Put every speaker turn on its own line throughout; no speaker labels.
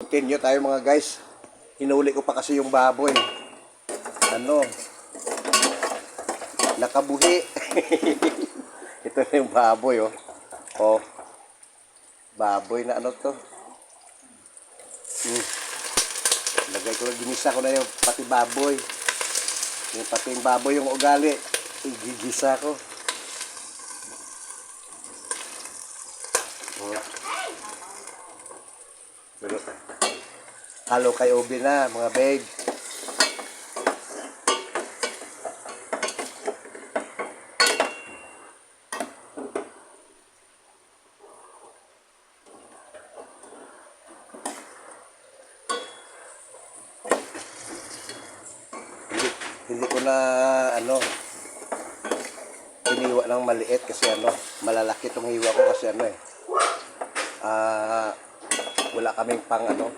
Continue tayo mga guys. Hinuli ko pa kasi yung baboy. Ano? Nakabuhi. Ito na yung baboy oh. Oh. Baboy na ano to? Lagay ko lang, ginisa ko na yung pati baboy. Yung pati yung baboy yung ugali. Igigisa ko. Oh. Pero, halo kay ubi na mga babe. Hindi ko na ano hiniwa ng maliit kasi ano malalaki tong hiwa ko kasi ano wala kaming pang ano,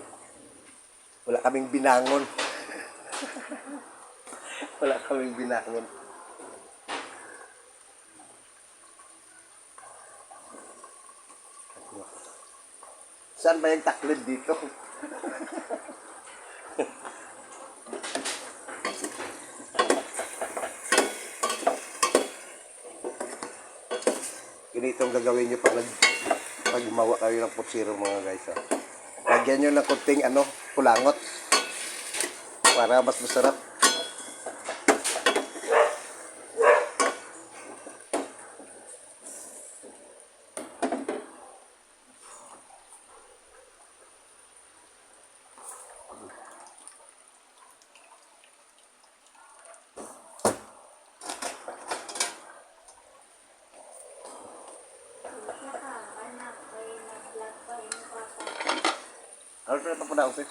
wala kaming binangon. Wala kaming binangon. Saan ba yung taklid dito? Ganito ang gagawin nyo pag gumawa kayo ng putsiro mga guys. Lagyan nyo ng kunting ano, kulangot para mas masarap. Ano pa po na ako?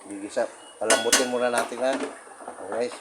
Gigisa. Palambutin muna natin ha. Okay guys.